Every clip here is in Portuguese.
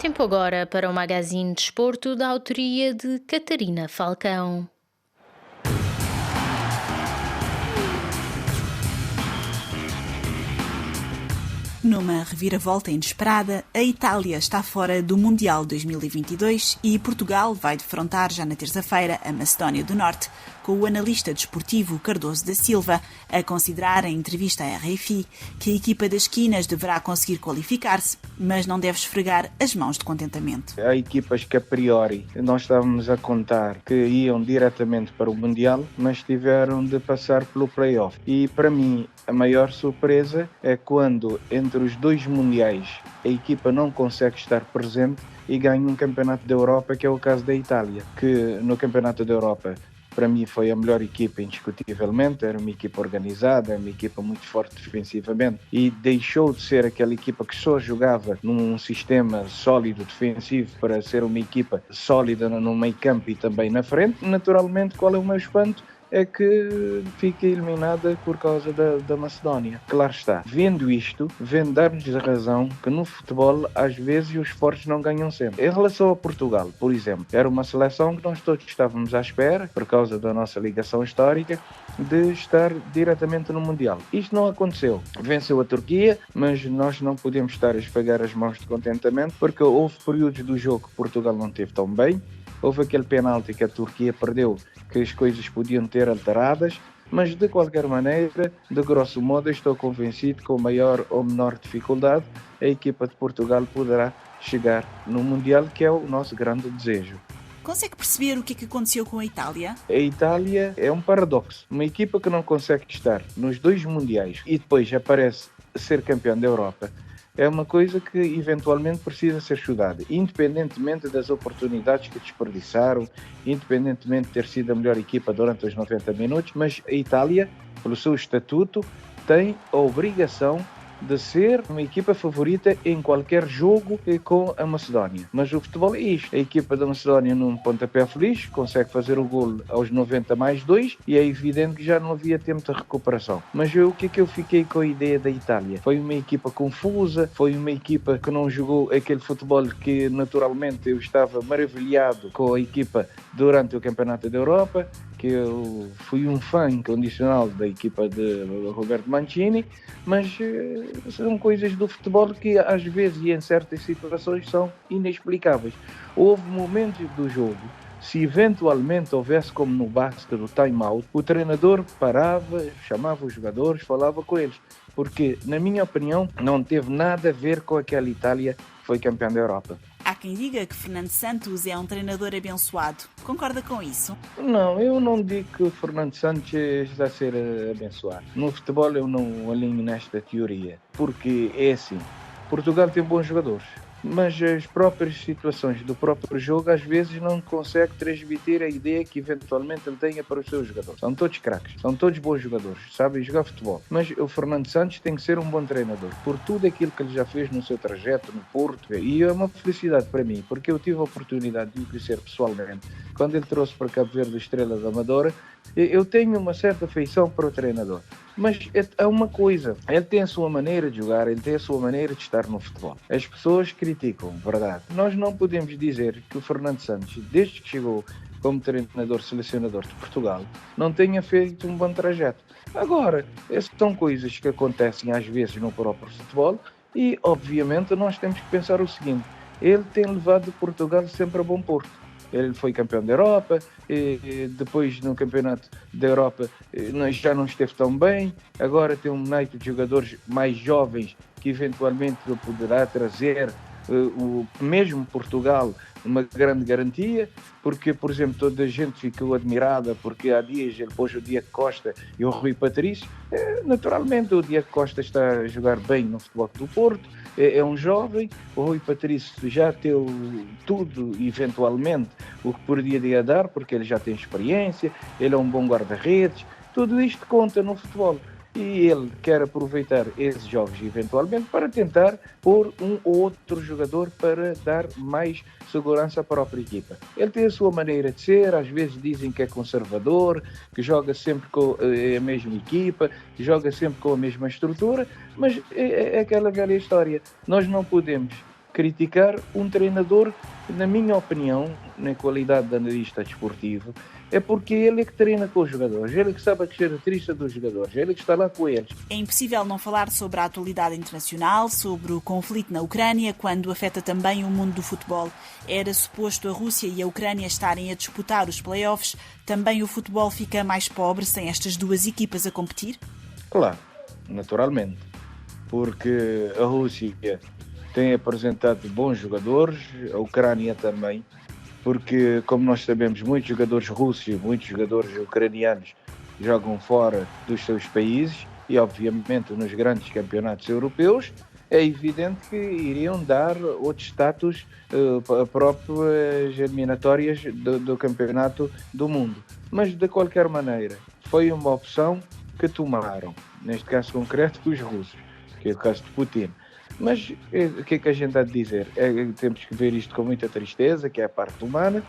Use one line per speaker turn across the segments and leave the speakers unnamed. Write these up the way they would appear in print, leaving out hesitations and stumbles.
Tempo agora para o Magazine Desporto da autoria de Catarina Falcão.
Numa reviravolta inesperada, a Itália está fora do Mundial 2022 e Portugal vai defrontar já na terça-feira a Macedónia do Norte, com o analista desportivo Cardoso da Silva a considerar em entrevista à RFI que a equipa das esquinas deverá conseguir qualificar-se, mas não deve esfregar as mãos de contentamento.
Há equipas que a priori nós estávamos a contar que iam diretamente para o Mundial, mas tiveram de passar pelo play-off. E para mim a maior surpresa é quando entre os dois mundiais a equipa não consegue estar presente e ganha um campeonato da Europa, que é o caso da Itália, que no campeonato da Europa para mim foi a melhor equipa indiscutivelmente, era uma equipa organizada, uma equipa muito forte defensivamente e deixou de ser aquela equipa que só jogava num sistema sólido defensivo para ser uma equipa sólida no meio campo e também na frente. Naturalmente, qual é o meu espanto? É que fica eliminada por causa da Macedónia. Claro está, vendo isto, vem dar-nos a razão que no futebol, às vezes, os fortes não ganham sempre. Em relação a Portugal, por exemplo, era uma seleção que nós todos estávamos à espera, por causa da nossa ligação histórica, de estar diretamente no Mundial. Isto não aconteceu. Venceu a Turquia, mas nós não podemos estar a esfregar as mãos de contentamento, porque houve períodos do jogo que Portugal não esteve tão bem. Houve aquele penalti que a Turquia perdeu, que as coisas podiam ter alteradas, mas de qualquer maneira, de grosso modo, estou convencido que com maior ou menor dificuldade, a equipa de Portugal poderá chegar no Mundial, que é o nosso grande desejo.
Consegue perceber o que é que aconteceu com a Itália?
A Itália é um paradoxo. Uma equipa que não consegue estar nos dois mundiais e depois aparece ser campeão da Europa, é uma coisa que eventualmente precisa ser estudada, independentemente das oportunidades que desperdiçaram, independentemente de ter sido a melhor equipa durante os 90 minutos, mas a Itália, pelo seu estatuto, tem a obrigação de ser uma equipa favorita em qualquer jogo com a Macedónia. Mas o futebol é isto. A equipa da Macedónia, num pontapé feliz, consegue fazer o golo aos 90 mais 2 e é evidente que já não havia tempo de recuperação. Mas o que é que eu fiquei com a ideia da Itália? Foi uma equipa confusa, foi uma equipa que não jogou aquele futebol que naturalmente eu estava maravilhado com a equipa durante o Campeonato da Europa, que eu fui um fã incondicional da equipa de Roberto Mancini, mas são coisas do futebol que às vezes e em certas situações são inexplicáveis. Houve momentos do jogo, se eventualmente houvesse como no basquete do time-out, o treinador parava, chamava os jogadores, falava com eles, porque na minha opinião não teve nada a ver com aquela Itália que foi campeã da Europa.
Há quem diga que Fernando Santos é um treinador abençoado. Concorda com isso?
Não, eu não digo que o Fernando Santos está a ser abençoado. No futebol eu não alinho nesta teoria, porque é assim, Portugal tem bons jogadores, mas as próprias situações do próprio jogo às vezes não consegue transmitir a ideia que eventualmente ele tenha para os seus jogadores. São todos craques, são todos bons jogadores, sabem jogar futebol. Mas o Fernando Santos tem que ser um bom treinador, por tudo aquilo que ele já fez no seu trajeto no Porto. E é uma felicidade para mim, porque eu tive a oportunidade de o conhecer pessoalmente. Quando ele trouxe para Cabo Verde a Estrela da Amadora, eu tenho uma certa afeição para o treinador. Mas é uma coisa, ele tem a sua maneira de jogar, ele tem a sua maneira de estar no futebol. As pessoas criticam, verdade. Nós não podemos dizer que o Fernando Santos, desde que chegou como treinador, selecionador de Portugal, não tenha feito um bom trajeto. Agora, essas são coisas que acontecem às vezes no próprio futebol e, obviamente, nós temos que pensar o seguinte, ele tem levado Portugal sempre a bom porto. Ele foi campeão da Europa, e depois no campeonato da Europa já não esteve tão bem, agora tem um naipe de jogadores mais jovens que eventualmente poderá trazer o mesmo Portugal uma grande garantia, porque, por exemplo, toda a gente ficou admirada porque há dias ele pôs o Diego Costa e o Rui Patrício. Naturalmente o Diego Costa está a jogar bem no futebol do Porto, é um jovem, o Rui Patrício já teve tudo, eventualmente, o que podia dar, porque ele já tem experiência, ele é um bom guarda-redes, tudo isto conta no futebol. E ele quer aproveitar esses jogos eventualmente para tentar pôr um ou outro jogador para dar mais segurança à própria equipa. Ele tem a sua maneira de ser, às vezes dizem que é conservador, que joga sempre com a mesma equipa, que joga sempre com a mesma estrutura, mas é aquela velha história. Nós não podemos criticar um treinador, na minha opinião, na qualidade de analista desportivo, é porque ele é que treina com os jogadores, ele é que sabe a característica dos jogadores, ele é que está lá com eles.
É impossível não falar sobre a atualidade internacional, sobre o conflito na Ucrânia, quando afeta também o mundo do futebol. Era suposto a Rússia e a Ucrânia estarem a disputar os play-offs. Também o futebol fica mais pobre sem estas duas equipas a competir?
Claro, naturalmente, porque a Rússia tem apresentado bons jogadores, a Ucrânia também, porque, como nós sabemos, muitos jogadores russos e muitos jogadores ucranianos jogam fora dos seus países e, obviamente, nos grandes campeonatos europeus, é evidente que iriam dar outro status a próprias eliminatórias do campeonato do mundo. Mas, de qualquer maneira, foi uma opção que tomaram, neste caso concreto, os russos, que é o caso de Putin. Mas o que é que a gente há de dizer? Temos que ver isto com muita tristeza, que é a parte humana,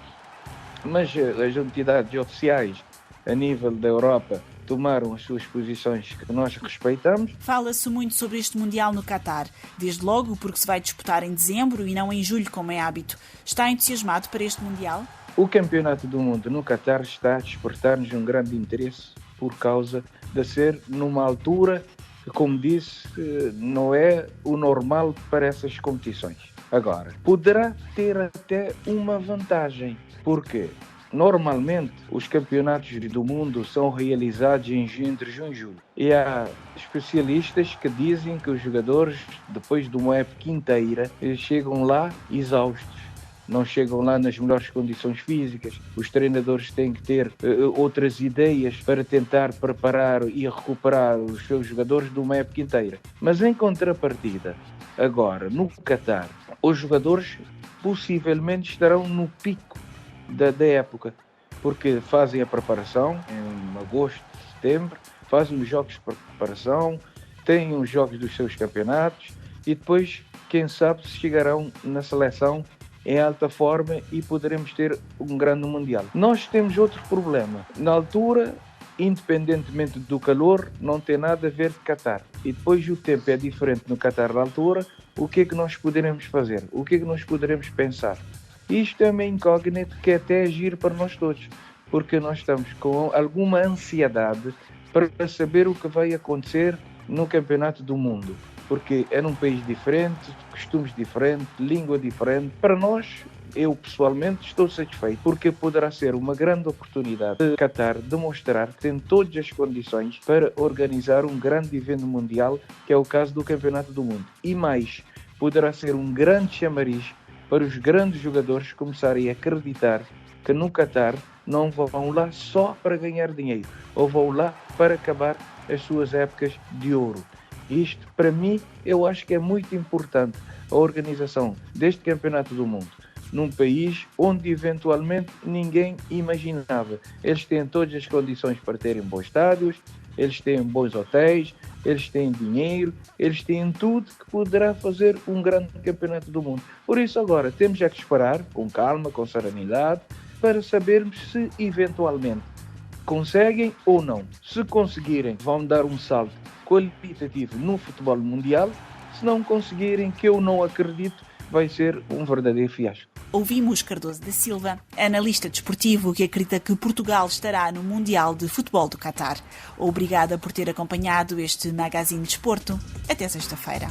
mas as entidades oficiais a nível da Europa tomaram as suas posições que nós respeitamos.
Fala-se muito sobre este Mundial no Qatar, desde logo porque se vai disputar em dezembro e não em julho, como é hábito. Está entusiasmado para este Mundial?
O Campeonato do Mundo no Qatar está a despertar-nos um grande interesse por causa de ser numa altura que, como disse, não é o normal para essas competições. Agora, poderá ter até uma vantagem, porque normalmente os campeonatos do mundo são realizados entre junho e julho. E há especialistas que dizem que os jogadores, depois de uma época inteira, chegam lá exaustos. Não chegam lá nas melhores condições físicas. Os treinadores têm que ter outras ideias para tentar preparar e recuperar os seus jogadores de uma época inteira. Mas em contrapartida, agora, no Qatar, os jogadores possivelmente estarão no pico da época, porque fazem a preparação em agosto, setembro, fazem os jogos de preparação, têm os jogos dos seus campeonatos e depois, quem sabe, se chegarão na seleção em alta forma e poderemos ter um grande mundial. Nós temos outro problema. Na altura, independentemente do calor, não tem nada a ver com o Qatar. E depois o tempo é diferente no Qatar na altura, o que é que nós poderemos fazer? O que é que nós poderemos pensar? Isto é uma incógnita que até é giro para nós todos, porque nós estamos com alguma ansiedade para saber o que vai acontecer no Campeonato do Mundo. Porque é num país diferente, costumes diferentes, língua diferente. Para nós, eu pessoalmente estou satisfeito, porque poderá ser uma grande oportunidade de Qatar demonstrar que tem todas as condições para organizar um grande evento mundial, que é o caso do Campeonato do Mundo. E mais, poderá ser um grande chamariz para os grandes jogadores começarem a acreditar que no Qatar não vão lá só para ganhar dinheiro, ou vão lá para acabar as suas épocas de ouro. Isto, para mim, eu acho que é muito importante a organização deste Campeonato do Mundo num país onde eventualmente ninguém imaginava. Eles têm todas as condições para terem bons estádios, eles têm bons hotéis, eles têm dinheiro, eles têm tudo que poderá fazer um grande Campeonato do Mundo. Por isso agora temos é que esperar, com calma, com serenidade, para sabermos se eventualmente conseguem ou não. Se conseguirem, vão dar um salto qualitativo no futebol mundial. Se não conseguirem, que eu não acredito, vai ser um verdadeiro fiasco.
Ouvimos Cardoso da Silva, analista desportivo que acredita que Portugal estará no Mundial de Futebol do Qatar. Obrigada por ter acompanhado este Magazine de Desporto. Até sexta-feira.